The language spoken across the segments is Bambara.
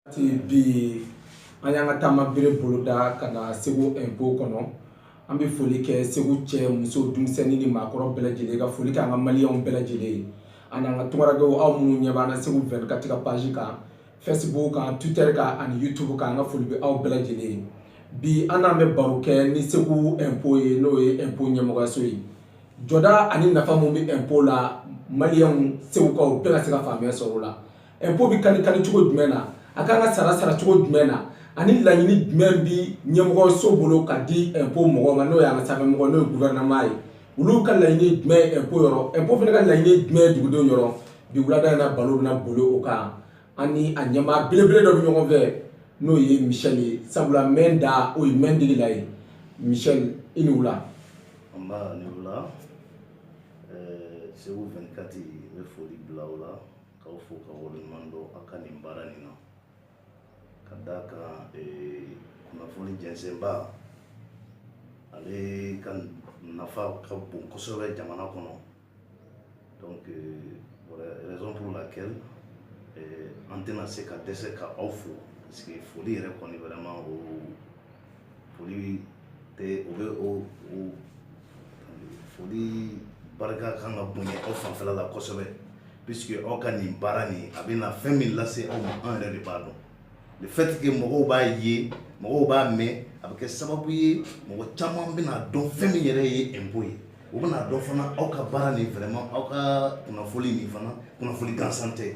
Bi an y'an ka taama bere boloda ka na Segu impôt kɔnɔ an bɛ foli kɛ Segu cɛ muso denmisɛnnin ni maakɔrɔ bɛɛ lajɛlen ka foli kɛ an ka maliyɛnw bɛɛ lajɛlen ani an ka tunkaragɛw aw minnu ɲɛ b'an na Segu 24 ka page kan Facebook kan Twitter kan ani YouTube kan an ka foli bɛ aw bɛɛ lajɛlen bi an n'an bɛ baro kɛ ni Segu impôt ye n'o ye impôt ɲɛmɔgɔyaso ye jɔda ani nafa mun bɛ impôt la maliyɛnw segukaw bɛɛ ka se ka faamuya sɔrɔ o la impôt bɛ kali cogo jumɛn na a kan ka sara cogo jumɛn na ani laɲini jumɛn bi ɲɛmɔgɔso bolo ka di impôt mɔgɔw ma n'o y'an ka sanfɛmɔgɔ n'o ye gouvernement ye olu ka laɲini jumɛn ye impôt yɔrɔ impôt fana ka laɲini jumɛn ye dugudenw yɔrɔ bi wulada in na balo bɛna boli o kan ani a ɲɛmaa belebele dɔ bɛ ɲɔgɔn fɛ n'o ye Michel ye sabula mɛn da o ye mɛn digila ye Michel i ni wula. An b'a ni wula Segu 24 bɛ foli bila o la k'aw fo ka waleɲuman dɔn a ka nin baara nin na ka d'a kan kunnafoni jɛnsɛnba ale ka nafa ka bon kosɛbɛ jamana kɔnɔ donc raison pour laquelle an tɛna se ka dɛsɛ ka aw fo parce que foli yɛrɛ kɔni vraiment o foli tɛ o bɛ o foli barika kan ka bonya aw fanfɛla la kosɛbɛ puisque aw ka nin baara nin a bɛna fɛn min lase aw ma an yɛrɛ de b'a dɔn le fait que mɔgɔw b'a ye mɔgɔw b'a mɛn a bɛ kɛ sababu ye mɔgɔ caman bɛna dɔn fɛn min yɛrɛ ye impôt ye u bɛna dɔn fana aw ka baara nin vraiment aw ka kunnafoni nin fana kunnafoni gansan tɛ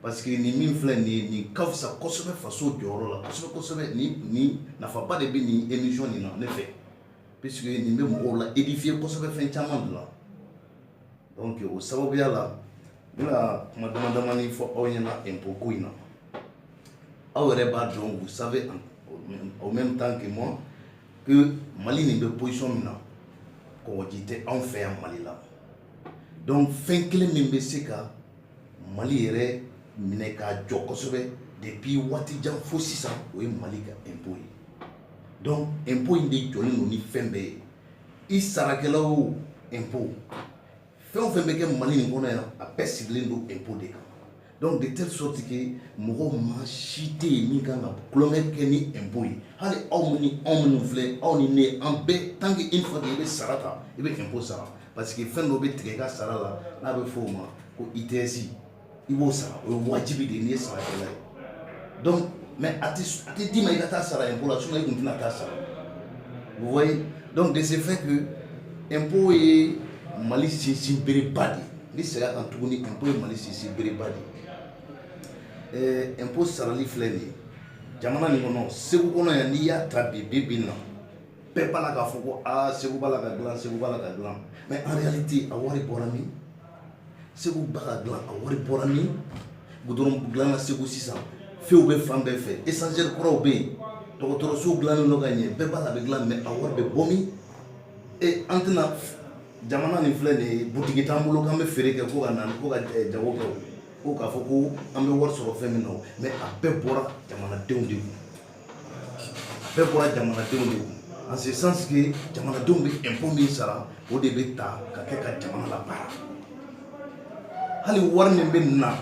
parce que nin min filɛ nin ye nin ka fisa kosɛbɛ faso jɔyɔrɔ la kosɛbɛ nin nafaba de bɛ nin émission nin na ne fɛ puisque nin bɛ mɔgɔw la édifier kosɛbɛ fɛn caman de la donc o sababuya la n bɛna kuma damadamani fɔ aw ɲɛna impôt ko in na aw yɛrɛ b'a dɔn vous savez en même temps que moi que Mali nin bɛ position min na kɔgɔji tɛ anw fɛ yan Mali la donc fɛn kelen min bɛ se ka Mali yɛrɛ minɛ k'a jɔ kosɛbɛ depuis waati jan fo sisan o ye Mali ka impôt ye donc impôt in de jɔlen don ni fɛn bɛɛ ye i sarakɛla o impôt fɛn o fɛn bɛ kɛ Mali nin kɔnɔ yan a bɛɛ sigilen don impôt de kan donc de telle sorte que mɔgɔ maa si tɛ yen min kan ka tulonkɛ kɛ ni impôt ye hali aw ni anw minnu filɛ aw ni ne an bɛɛ tant que une fois que i bɛ sara ta i bɛ impôt sara parce que fɛn dɔ bɛ tigɛ i ka sara la n'a bɛ fɔ o ma ko ITS i b'o sara o ye wajibi de ye n'i ye sarakɛla ye donc mais a tɛ d'i ma i ka taa sara impôt la sinon i tun tɛna taa sara vous voyez donc de ce fait que impôt ye Mali sinsin bereba de ni segin kan tuguni impôt ye Mali sinsin bereba de impôt sarali filɛ nin ye jamana nin kɔnɔ Segu kɔnɔ yan n'i y'a ta bi na bɛɛ b'a la k'a fɔ ko Segu b'a la ka dilan Segu b'a la ka dilan mais en réalité a wari bɔra min Segu b'a ka dilan a wari bɔra min goudron dilanna Segu sisan few bɛ fan bɛɛ fɛ essentiel kuraw bɛ yen dɔgɔtɔrɔsow dilannen don ka ɲɛ bɛɛ b'a la a bɛ dilan mais a wari bɛ bɔ min an tɛna jamana nin filɛ nin ye butigi t'an bolo k'an bɛ feere kɛ ko ka na ko ka jago kɛ ko k'a fɔ ko an bɛ wari sɔrɔ fɛn min na mais a bɛɛ bɔra jamanadenw de kun a bɛɛ bɔra jamanadenw de kun en ce sens que jamanadenw bɛ impôt min sara o de bɛ ta ka kɛ ka jamana labaara hali wari min bɛ na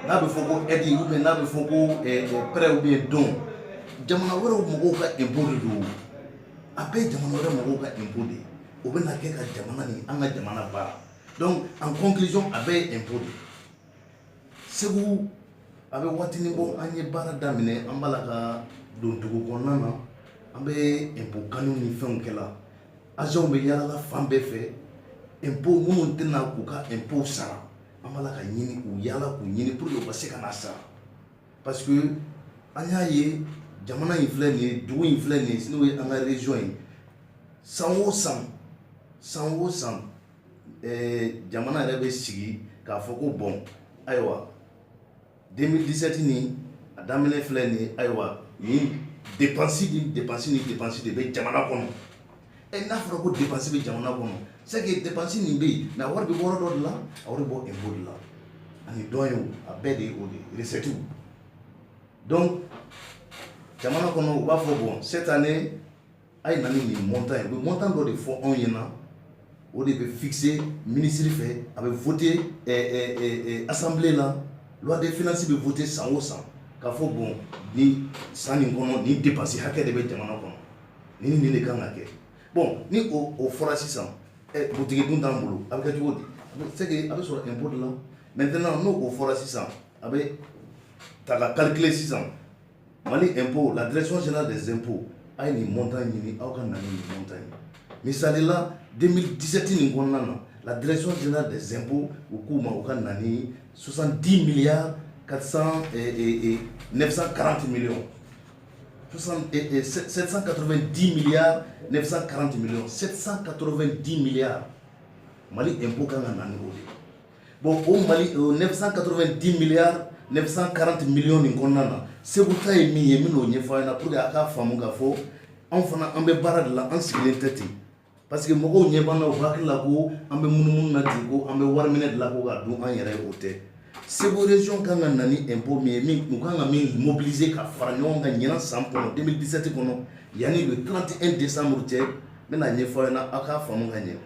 n'a bɛ fɔ ko aide ou bien n'a bɛ fɔ ko prêt ou bien don jamana wɛrɛw mɔgɔw ka impôt de don a bɛɛ ye jamana wɛrɛ mɔgɔw ka impôt de ye o bɛ na kɛ ka jamana ni an ka jamana baara donc en conclusion a bɛɛ ye impôt de Segu a bɛ waatinin bɔ an ye baara daminɛ an b'a la ka don dugu kɔnɔna na an bɛ impôt kaniw ni fɛnw kɛla agents bɛ yalala fan bɛɛ fɛ impôt minnu tɛna k'u ka impôt sara an b'a la ka ɲini k'u yala k'u ɲini pour que u ka se ka na sara parce que an y'a ye jamana in filɛ nin ye dugu in filɛ nin ye n'o ye an ka région ye san o san jamana yɛrɛ bɛ sigi k'a fɔ ko bon ayiwa 2017 ni a daminɛ filɛ nin ye ayiwa nin dépense de bɛ jamana kɔnɔ n'a fɔra ko dépense bɛ jamana kɔnɔ c'est que dépense nin bɛ yen mais a wari bɛ bɔ yɔrɔ dɔ de la a wari bɛ bɔ impôt de la ani dɔn ye a bɛɛ de ye o de recette donc jamana kɔnɔ u b'a fɔ bon cette année a ye na ni nin montant ye u bɛ montant dɔ de fɔ anw ɲɛna o de bɛ fixer ministre fɛ a bɛ voter assemblée la loi des finances bɛ voter san o san k'a fɔ bon ni san nin kɔnɔ ni dépense hakɛ de bɛ jamana kɔnɔ ni de kan ka kɛ bon ni o fɔra sisan butigi dun t'an bolo a bɛ kɛ cogo di c'est que a bɛ sɔrɔ impôt de la maintenant n'o o fɔra sisan a bɛ ta ka calculer sisan Mali impôt la direction générale des impôts a ye nin montant ɲini aw ka na ni nin montant ye misali la 2017 nin kɔnɔna na la direction générale des impôts u k'u ma u ka na ni 70 milliards 940 millions 790 milliards 940 millions 790 milliards Mali impôt kan ka na ni o de bon o Mali 990 milliards 940 millions nin kɔnɔna na Segu ta ye min ye min n'o ɲɛfɔ a ɲɛna pour que a k'a faamu k'a fɔ anw fana an bɛ baara de la an sigilen tɛ ten parce que mɔgɔw ɲɛ b'an na u hakili la ko an bɛ munumunu na ten ko an bɛ wari minɛ de la ko k'a dun an yɛrɛ ye o tɛ Segu région kan ka na ni impôt min ye min u kan ka min mobiliser ka fara ɲɔgɔn kan ɲinan san kɔnɔ 2017 kɔnɔ yanni le 31 décembre cɛ n bɛna ɲɛfɔ a ɲɛna aw k'a faamu ka ɲɛ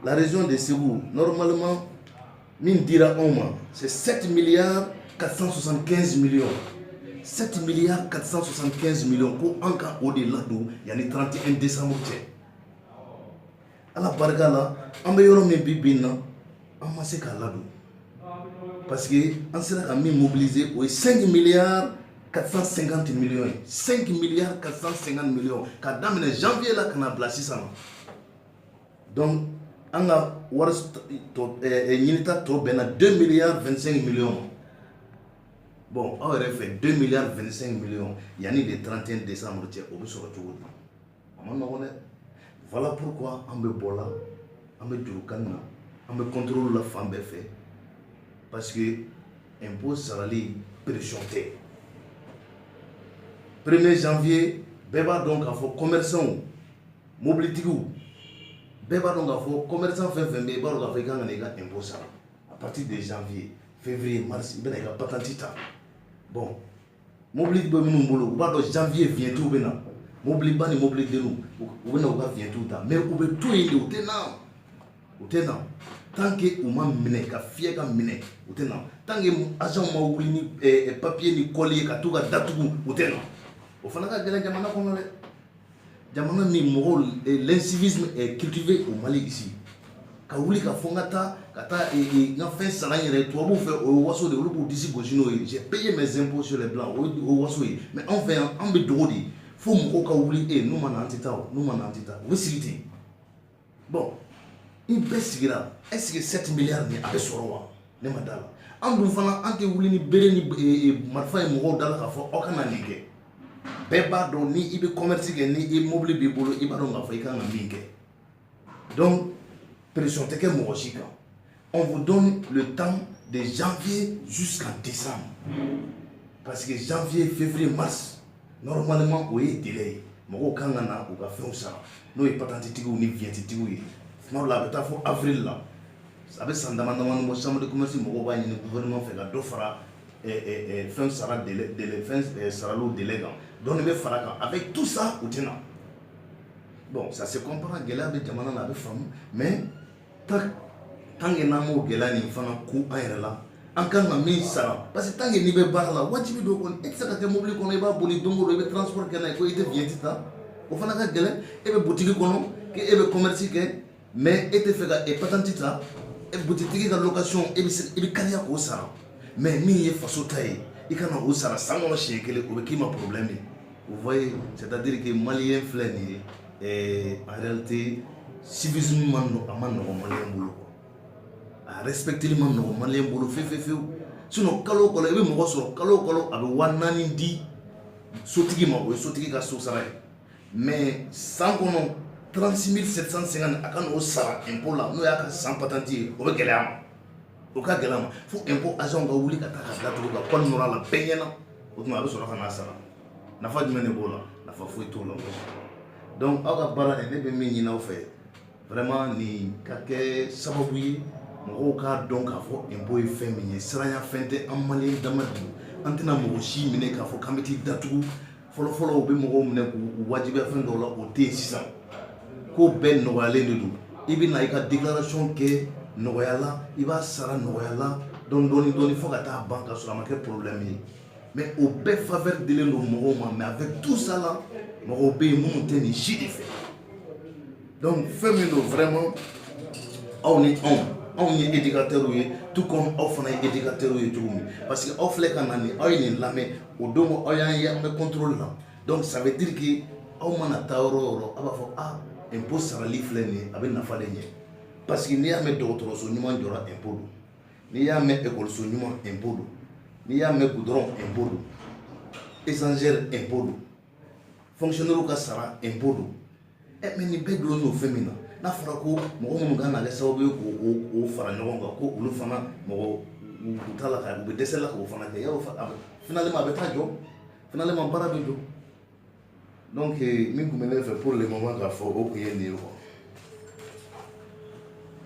la région de Segu normalement min dira anw ma c'est 7 milliards 475 millions 7 milliards 475 millions ko an ka o de ladon yanni 31 décembre cɛ ala barika la an bɛ yɔrɔ min bi bin na an ma se k'a ladon parce que an sera ka min mobiliser o ye 5 milliards 450 millions ye 5 milliards 450 millions k'a daminɛ janvier la ka na bila sisan donc an ka wari ɲinita tɔ bɛnna 2 milliards 25 millions bon aw yɛrɛ fɛ 2 milliards 25 millions yanni le 31 décembre cɛ o bɛ sɔrɔ cogo di a ma nɔgɔn dɛ voilà pourquoi an bɛ bɔ la an bɛ jurukan na an bɛ contrôle la fan bɛɛ fɛ parce que impôt sarali pression tɛ 1er janvier bɛɛ b'a dɔn k'a fɔ commerçants mobilitigiw bɛɛ b'a dɔn k'a fɔ commerçant fɛn fɛn bɛ yen i b'a dɔn k'a fɔ i kan ka n'i ka impôt sara à partir de janvier février mars i bɛna i ka patente ta bon mobili bɛ minnu bolo u b'a dɔn janvier viɲɛtiw bɛ na mobiliba ni mobilidenniw u bɛna u ka viɲɛtiw ta mais u bɛ to yen de u tɛ na tant que u ma minɛ ka fiyɛ ka minɛ u tɛ na tant que agent ma wuli ni papier ni colle ye ka t'u ka datugu u tɛ na o fana ka gɛlɛn jamana kɔnɔ dɛ jamana min mɔgɔw l'incivisme est cultivé au Mali ici ka wuli ka fɔ n ka taa n ka fɛn sara n yɛrɛ tubabuw fɛ o ye waso de olu b'u disi gosi n'o ye j'ai payé mes impôts sur les blancs o ye waso ye mais anw fɛ yan an bɛ dogo de fo mɔgɔw ka wuli n'u ma na an tɛ taa o n'u ma na an tɛ taa u bɛ sigi ten bon ni bɛɛ sigira est-ce que 7 milliards ni a bɛ sɔrɔ wa ne ma da la an dun fana an tɛ wuli ni bere ni marifa ye mɔgɔw da la k'a fɔ aw kana nin kɛ bɛɛ b'a dɔn ni i bɛ commerce kɛ ni i mobili b'i bolo i b'a dɔn k'a fɔ i kan ka min kɛ donc pression tɛ kɛ mɔgɔ si kan on vous donne le temps de janvier jusqu'en décembre parce que janvier février mars normalement o ye délai ye mɔgɔw kan ka na u ka fɛnw sara n'o ye patentitigiw ni viɲɛtitigiw ye tuma dɔ la a bɛ taa fɔ avril la a bɛ san dama damani bɔ chambre de commerce mɔgɔw b'a ɲini gouvernement fɛ ka dɔ fara fɛn sara délai fɛn saraliw délai kan donc nin bɛ fara kan avec tout ça u tɛ na bon ça se comprend gɛlɛya bɛ jamana na a bɛ faamu mais tant que n'an m'o gɛlɛya nin fana kun an yɛrɛ la an kan ka min sara parce que tant que n'i bɛ baara la wajibi dɔ kɔni e tɛ se ka kɛ mobili kɔnɔ i b'a boli don o don i bɛ transport kɛ n'a ye ko i tɛ viɲɛti ta o fana ka gɛlɛn e bɛ butigi kɔnɔ k'e bɛ commerce kɛ mais e tɛ fɛ ka patente ta butigi ka location e bɛ kariya k'o sara mais min ye faso ta ye i kana o sara san kɔnɔ siɲɛ kelen o bɛ k'i ma problème ye vous voyez c'est-à-dire que maliyɛn filɛ nin ye en réalité civisme ma nɔgɔn a ma nɔgɔn maliyɛn bolo a respecteli ma nɔgɔn maliyɛn bolo fewu sinon kalo o kalo i bɛ mɔgɔ sɔrɔ kalo o kalo a bɛ 4000 di sotigi ma o ye sotigi ka so sara ye mais san kɔnɔ 36 750 a ka n'o sara impôt la n'o y'a ka san patente ye o bɛ gɛlɛya ma o ka gɛlɛya ma fo impôt agent ka wuli ka taa ka datugu ka kɔli nɔrɔ a la bɛɛ ɲɛna o tuma a bɛ sɔrɔ ka n'a sara nafa jumɛn de b'o la nafa foyi t'o la donc aw ka baara ne bɛ min ɲini aw fɛ vraiment nin ka kɛ sababu ye mɔgɔw k'a dɔn k'a fɔ impôt ye fɛn min ye siranya fɛn tɛ an maliyɛn dama dun an tɛna mɔgɔ si minɛ k'a fɔ k'an bɛ t'i datugu fɔlɔfɔlɔ u bɛ mɔgɔw minɛ k'u wajibiya fɛn dɔw la o tɛ yen sisan ko bɛɛ nɔgɔyalen de don i bɛ na i ka déclaration kɛ nɔgɔya la i b'a sara nɔgɔya la dɔɔni dɔɔni fo ka taa ban ka sɔrɔ a ma kɛ problème ye mais au bɛɛ faveur dilen don mɔgɔw ma mais avec tout ça là mɔgɔw bɛ yen minnu tɛ nin si de fɛ donc fɛn min don vraiment aw ni anw ye éducateurs ye tout comme aw fana ye éducateurs ye cogo min parce que aw filɛ ka na nin aw ye nin lamɛn o don aw y'an ye an bɛ contrôle la donc ça veut dire que aw mana taa yɔrɔ o yɔrɔ aw b'a fɔ ah impôt sarali filɛ nin ye a bɛ nafa de ɲɛ parce que n'i y'a mɛn dɔgɔtɔrɔso ɲuman jɔra impôt don n'i y'a mɛn école so ɲuman impôt don n'i y'a mɛn goudron impôt don échangeur impôt don fonctionnaire ka sara impôt don mais nin bɛɛ dulon n'o fɛn min na n'a fɔra ko mɔgɔ minnu kan ka kɛ sababu ye k'o fara ɲɔgɔn kan ko olu fana mɔgɔ u t'a la ka u bɛ dɛsɛ la k'o fana kɛ yarɔ finalement a bɛ taa jɔ finalement baara bɛ jɔ donc min tun bɛ ne fɛ pour le moment k'a fɔ o tun ye nin ye quoi.